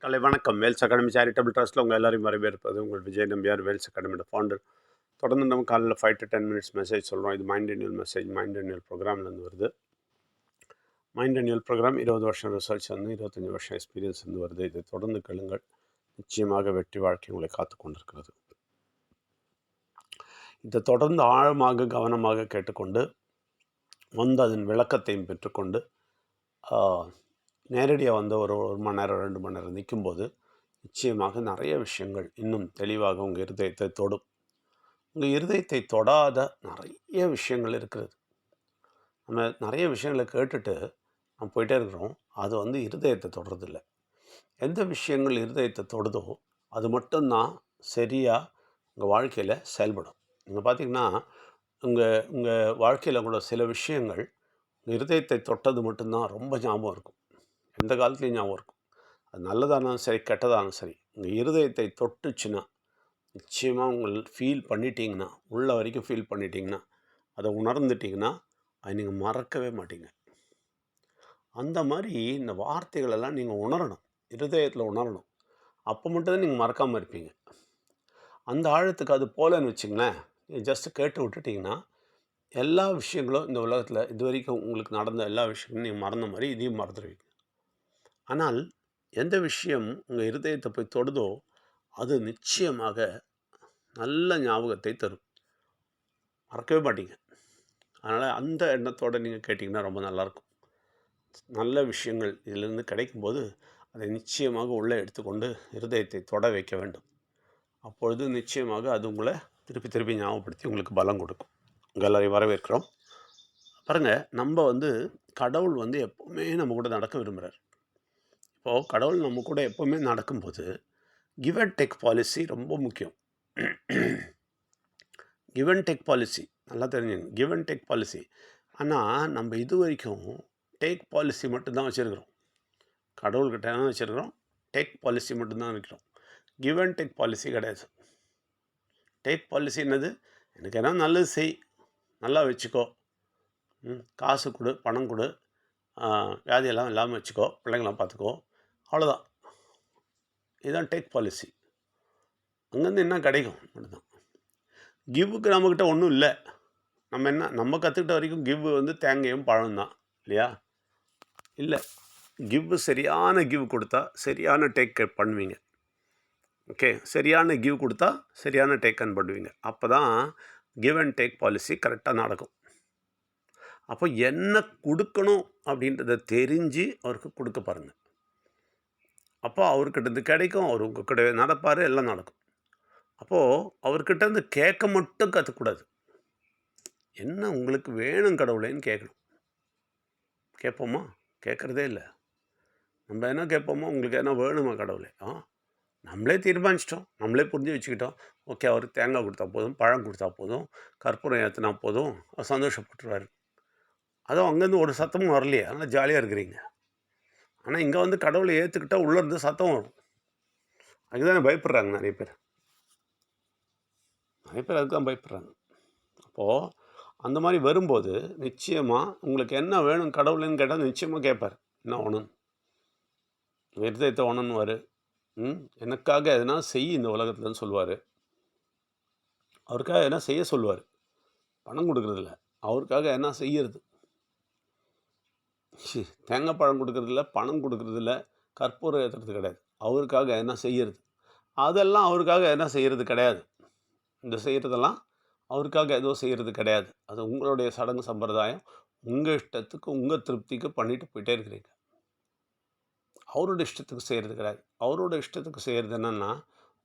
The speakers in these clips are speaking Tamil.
காலை வணக்கம். வேல்ஸ் அகாடமி சேரிட்டபிள் ட்ரஸ்ட்டில் உங்கள் எல்லாரையும் வரவேற்பது உங்கள் விஜய் நம்பியார், வேல்ஸ் அகாடமியோட ஃபவுண்டர். தொடர்ந்து நம்ம காலையில் 5 to 10 minutes மெசேஜ் சொல்கிறோம். இது mind renewal message, mind renewal ப்ரோக்ராம்லேருந்து வருது. மைண்ட் ரெனியூல் ப்ரோக்ராம் 20 வருஷம் ரிசர்ச் வந்து 25 வருஷம் எக்ஸ்பீரியன்ஸ் வந்து வருது. இதை தொடர்ந்து கேளுங்கள். நிச்சயமாக வெற்றி வாழ்க்கை உங்களை காத்து கொண்டிருக்கிறது. இதை தொடர்ந்து ஆழமாக கவனமாக கேட்டுக்கொண்டு வந்து அதன் விளக்கத்தையும் பெற்றுக்கொண்டு நேரடியாக வந்து ஒரு மணி நேரம் 2 மணி நேரம் நிற்கும்போது நிச்சயமாக நிறைய விஷயங்கள் இன்னும் தெளிவாக உங்கள் இருதயத்தை தொடும். உங்கள் இருதயத்தை தொடாத நிறைய விஷயங்கள் இருக்கிறது. நம்ம நிறைய விஷயங்களை கேட்டுட்டு நம்ம போயிட்டே இருக்கிறோம். அது வந்து இருதயத்தை தொடுறதில்லை. எந்த விஷயங்கள் இருதயத்தை தொடுதோ அது மட்டும்தான் சரியாக உங்கள் வாழ்க்கையில் செயல்படும். நீங்கள் பார்த்திங்கன்னா உங்கள் வாழ்க்கையில் கூட சில விஷயங்கள் இருதயத்தை தொட்டது மட்டும்தான் ரொம்ப ஞாபகம் இருக்கும். எந்த காலத்துலேயும் ஞாபகம் இருக்கும். அது நல்லதானாலும் சரி, கெட்டதானாலும் சரி, உங்கள் இருதயத்தை தொட்டுச்சுன்னா நிச்சயமாக உங்கள் ஃபீல் பண்ணிட்டீங்கன்னா, உள்ள வரைக்கும் ஃபீல் பண்ணிட்டீங்கன்னா, அதை உணர்ந்துட்டிங்கன்னா அதை நீங்கள் மறக்கவே மாட்டீங்க. அந்த மாதிரி இந்த வார்த்தைகளெல்லாம் நீங்கள் உணரணும், இருதயத்தில் உணரணும். அப்போ மட்டும்தான் நீங்கள் மறக்காமல் இருப்பீங்க. அந்த ஆழத்துக்கு அது போலன்னு வச்சுங்களேன், நீங்கள் ஜஸ்ட்டு கேட்டு விட்டுட்டிங்கன்னா எல்லா விஷயங்களும் இந்த உலகத்தில் இது வரைக்கும் உங்களுக்கு நடந்த எல்லா விஷயங்களும் நீங்கள் மறந்த மாதிரி இதையும் மறந்துடுவீங்க. ஆனால் எந்த விஷயம் உங்கள் இருதயத்தை போய் தொடுதோ அது நிச்சயமாக நல்ல ஞாபகத்தை தரும், மறக்கவே மாட்டீங்க. அதனால் அந்த எண்ணத்தோடு நீங்கள் கேட்டிங்கன்னா ரொம்ப நல்லாயிருக்கும். நல்ல விஷயங்கள் இதிலிருந்து கிடைக்கும்போது அதை நிச்சயமாக உள்ளே எடுத்துக்கொண்டு இருதயத்தை தொட வைக்க வேண்டும். அப்பொழுது நிச்சயமாக அது உங்களை திருப்பி திருப்பி ஞாபகப்படுத்தி உங்களுக்கு பலம் கொடுக்கும். உங்கள் எல்லாரையும் வரவேற்கிறோம். பாருங்கள், நம்ம வந்து கடவுள் வந்து எப்போவுமே நம்ம கூட நடக்க விரும்புகிறார். இப்போது கடவுள் நம்ம கூட எப்போவுமே நடக்கும்போது கிவ் அண்ட் டேக் பாலிசி ரொம்ப முக்கியம். கிவ் அண்ட் டேக் பாலிசி நல்லா தெரிஞ்சுங்க, கிவ் அண்ட் டேக் பாலிசி. ஆனால் நம்ம இது வரைக்கும் டேக் பாலிசி மட்டும்தான் வச்சுருக்கிறோம். கடவுள்கிட்ட என்ன வச்சுருக்கிறோம்? டேக் பாலிசி மட்டும்தான் இருக்கிறோம். கிவ் அண்ட் டேக் பாலிசி கிடையாது. டேக் பாலிசி என்னது? எனக்கு என்ன நல்லது செய், நல்லா வச்சுக்கோ, காசு கொடு, பணம் கொடு, வியாதியெல்லாம் இல்லாமல் வச்சுக்கோ, பிள்ளைங்களாம் பார்த்துக்கோ, அவ்வளோதான். இதுதான் டேக் பாலிசி. அங்கேருந்து என்ன கிடைக்கும் மட்டும்தான். கிவ்வுக்கு நம்மக்கிட்ட ஒன்றும் இல்லை. நம்ம கற்றுக்கிட்ட வரைக்கும் கிவ் வந்து தேங்காயும் பழம் தான் இல்லையா? இல்லை, கிவ் சரியான கிவ் கொடுத்தா சரியான டேக் பண்ணுவீங்க. ஓகே, சரியான கிவ் கொடுத்தா சரியான டேக் பண்ணுவீங்க. அப்போ தான் கிவ் அண்ட் டேக் பாலிசி கரெக்டாக நடக்கும். அப்போ என்ன கொடுக்கணும் அப்படின்றத தெரிஞ்சு அவருக்கு கொடுக்க பாருங்கள். அப்போ அவர்கிட்ட கிடைக்கும், அவர் உங்கள் கூட நடப்பார், எல்லாம் நடக்கும். அப்போது அவர்கிட்டருந்து கேட்க மட்டும் கற்றுக்கூடாது. என்ன உங்களுக்கு வேணும் கடவுளேன்னு கேட்கணும். கேட்போமா? கேட்குறதே இல்லை. நம்ம என்ன கேட்போமோ, உங்களுக்கு என்ன வேணுமா கடவுளே? நம்மளே தீர்மானிச்சிட்டோம், நம்மளே புரிஞ்சு வச்சுக்கிட்டோம். ஓகே, அவருக்கு தேங்காய் கொடுத்தா போதும், பழம் கொடுத்தா போதும், கற்பூரம் ஏற்றினா போதும், அவர் சந்தோஷப்பட்டுருவார். அதுவும் அங்கேருந்து ஒரு சத்தமும் வரலையே, அதனால் ஜாலியாக இருக்கிறீங்க. ஆனால் இங்கே வந்து கடவுளை ஏற்றுக்கிட்டால் உள்ளேருந்து சத்தம் வரும். அதுதானே பயப்படுறாங்க நிறைய பேர். அதுக்கு தான் பயப்படுறாங்க. அப்போது அந்த மாதிரி வரும்போது நிச்சயமாக உங்களுக்கு என்ன வேணும் கடவுள்னு கேட்டால் நிச்சயமாக கேட்பார். என்ன வேணும்? இருதயத்தை வேணும்னுவார். எனக்காக எதனா செய் இந்த உலகத்துலன்னு சொல்லுவார். அவருக்காக எதனா செய்ய சொல்லுவார். பணம் கொடுக்குறதில்ல, அவருக்காக என்ன செய்யறது? தேங்காய் பழம் கொடுக்குறதில்ல, பணம் கொடுக்குறதில்ல, கற்பூரம் ஏற்றுறது கிடையாது. அவருக்காக என்ன செய்யறது? அதெல்லாம் அவருக்காக என்ன செய்கிறது கிடையாது. இந்த செய்கிறதெல்லாம் அவருக்காக எதுவும் செய்கிறது கிடையாது. அது உங்களுடைய சடங்கு சம்பிரதாயம். உங்கள் இஷ்டத்துக்கு, உங்கள் திருப்திக்கு பண்ணிட்டு போயிட்டே இருக்கிறீங்க. அவரோட இஷ்டத்துக்கு செய்கிறது கிடையாது. அவரோட இஷ்டத்துக்கு செய்கிறது என்னென்னா,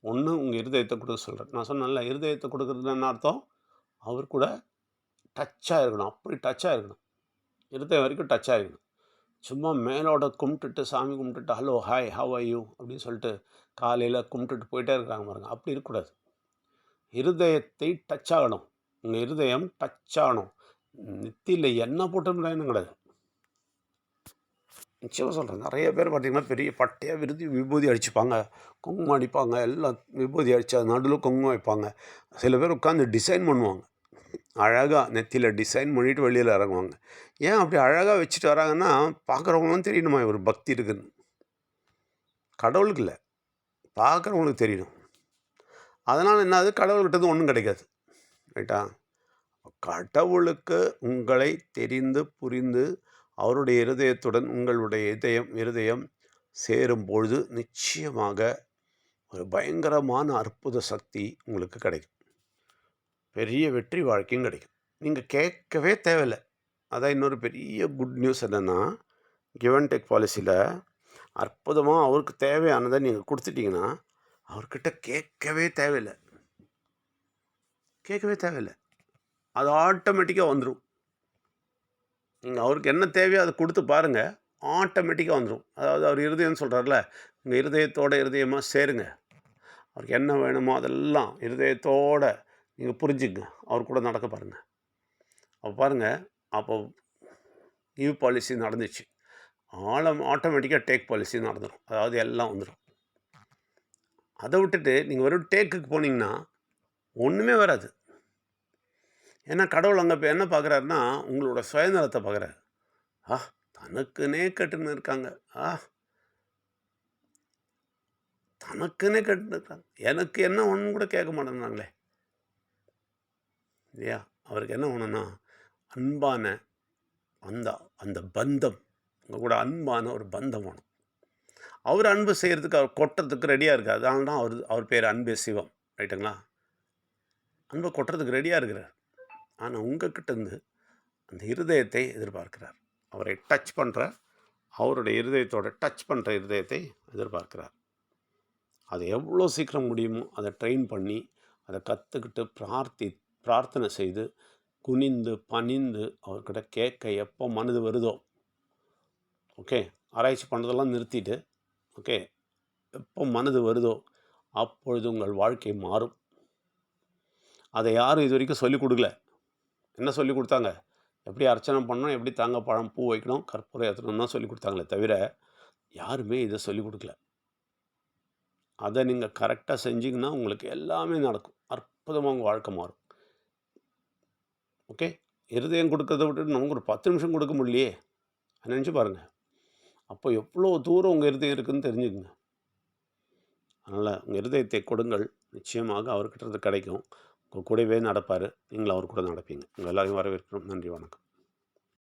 ஒன்று உங்கள் இருதயத்தை கொடுக்க சொல்கிறேன். நான் சொன்னேன்ல, இருதயத்தை கொடுக்குறது என்ன அர்த்தம்? அவர் கூட டச்சாக இருக்கணும். அப்படி டச்சாக இருக்கணும். இருதயம் வரைக்கும் டச்சாக இருக்கணும். சும்மா மேலோட கும்பிட்டுட்டு, சாமி கும்பிட்டுட்டு, hello hi how are you அப்படின்னு சொல்லிட்டு காலையில் கும்பிட்டுட்டு போயிட்டே இருக்காங்க பாருங்க. அப்படி இருக்கக்கூடாது. இருதயத்தை டச் ஆகணும். உங்கள் இருதயம் டச் ஆகணும். நெத்தியில் என்ன போட்டோம்னா கிடையாது. நிச்சயமாக சொல்கிறேன். நிறைய பேர் பார்த்திங்கன்னா பெரிய பட்டையாக விபூதி அடிச்சுப்பாங்க, குங்குமம் அடிப்பாங்க, எல்லாம் விபூதி அடித்து அது நடுவில் குங்குமம் வைப்பாங்க. சில பேர் உட்காந்து டிசைன் பண்ணுவாங்க. அழகாக நெத்தியில் டிசைன் பண்ணிவிட்டு வெளியில் இறங்குவாங்க. ஏன் அப்படி அழகாக வச்சுட்டு வராங்கன்னா, பார்க்குறவங்களும் தெரியணுமா இவர் பக்தி இருக்குன்னு. கடவுளுக்கு இல்லை, பார்க்குறவங்களுக்கு தெரியணும். அதனால் என்னது, கடவுள்கிட்ட ஒன்றும் கிடைக்காது. ரைட்டா? கடவுளுக்கு உங்களை தெரிந்து புரிந்து அவருடைய இருதயத்துடன் உங்களுடைய இருதயம் சேரும் பொழுது நிச்சயமாக ஒரு பயங்கரமான அற்புத சக்தி உங்களுக்கு கிடைக்கும். பெரிய வெற்றி வாழ்க்கையும் கிடைக்கும். நீங்கள் கேட்கவே தேவையில்லை. அதான் இன்னொரு பெரிய குட் நியூஸ் என்னென்னா, கிவ் அண்ட் டேக் பாலிசியில் அற்புதமாக அவருக்கு தேவையானதை நீங்கள் கொடுத்துட்டிங்கன்னா அவர்கிட்ட கேட்கவே தேவையில்லை. அது ஆட்டோமேட்டிக்காக வந்துடும். நீங்கள் அவருக்கு என்ன தேவையோ அதை கொடுத்து பாருங்கள், ஆட்டோமேட்டிக்காக வந்துடும். அதாவது அவர் இருதயம்னு சொல்கிறார்ல, உங்கள் இருதயத்தோட இருதயமாக சேருங்க. அவருக்கு என்ன வேணுமோ அதெல்லாம் இருதயத்தோடு நீங்கள் புரிஞ்சுங்க, அவர் கூட நடக்க பாருங்கள். அப்போ பாருங்கள், அப்போ கிவ் பாலிசி நடந்துச்சு, ஆட்டோமேட்டிக்காக டேக் பாலிசி நடந்துடும். அதாவது எல்லாம் வந்துடும். அதை விட்டுட்டு நீங்கள் வெறும் டேக்குக்கு போனீங்கன்னா ஒன்றுமே வராது. ஏன்னா கடவுள் அங்கே இப்போ என்ன பார்க்குறாருன்னா, உங்களோட சுயநலத்தை பார்க்குறாரு. தனக்குன்னே கட்டுன்னு இருக்காங்க, தனக்குன்னே கட்டுன்னு இருக்காங்க, எனக்கு என்ன ஒன்று கூட கேட்க மாட்டேங்கிறாங்களே இல்லையா? அவருக்கு என்ன ஒன்றுன்னா அன்பான அந்த பந்தம், உங்கள் கூட அன்பான ஒரு பந்தம் வேணும். அவர் அன்பு செய்கிறதுக்கு அவர் கொட்டுறதுக்கு ரெடியாக இருக்காது. அதனால தான் அவர் பேர் அன்பே சிவம். ரைட்டுங்களா? அன்பை கொட்டுறதுக்கு ரெடியாக இருக்கிறார். ஆனால் உங்கள்கிட்டருந்து அந்த இருதயத்தை எதிர்பார்க்கிறார். அவரை டச் பண்ணுற, அவருடைய இருதயத்தோட டச் பண்ணுற இருதயத்தை எதிர்பார்க்கிறார். அதை எவ்வளோ சீக்கிரம் முடியுமோ அதை ட்ரெயின் பண்ணி அதை கற்றுக்கிட்டு பிரார்த்தனை செய்து குனிந்து பணிந்து அவர்கிட்ட கேட்க எப்போ மனது வருதோ, ஓகே, ஆராய்ச்சி பண்ணுறதெல்லாம் நிறுத்திட்டு, ஓகே, எப்போ மனது வருதோ அப்பொழுது உங்கள் வாழ்க்கை மாறும். அதை யாரும் இது வரைக்கும் சொல்லிக் கொடுக்கல. என்ன சொல்லி கொடுத்தாங்க? எப்படி அர்ச்சனை பண்ணணும், எப்படி தேங்காய் பழம் பூ வைக்கணும், கற்பூரம் ஏற்றணும் தான் சொல்லி கொடுத்தாங்களே தவிர யாருமே இதை சொல்லிக் கொடுக்கல. அதை நீங்கள் கரெக்டாக செஞ்சிங்கன்னா உங்களுக்கு எல்லாமே நடக்கும். அற்புதமாக உங்கள் வாழ்க்கை மாறும். ஓகே, இருதயம் கொடுக்கறத விட்டுட்டு நமக்கு ஒரு 10 நிமிஷம் கொடுக்க முடியலையே, நினச்சி பாருங்கள். அப்போ எவ்வளோ தூரம் உங்கள் இருதயம் இருக்குதுன்னு தெரிஞ்சுக்குங்க. அதனால் உங்கள் இருதயத்தை கொடுங்கள், நிச்சயமாக அவர்கிட்ட கிடைக்கும். உங்கள் கூடவே நடப்பார், நீங்களும் அவர் கூட நடப்பீங்க. உங்கள் எல்லாரையும் வரவேற்கிறோம். நன்றி, வணக்கம்.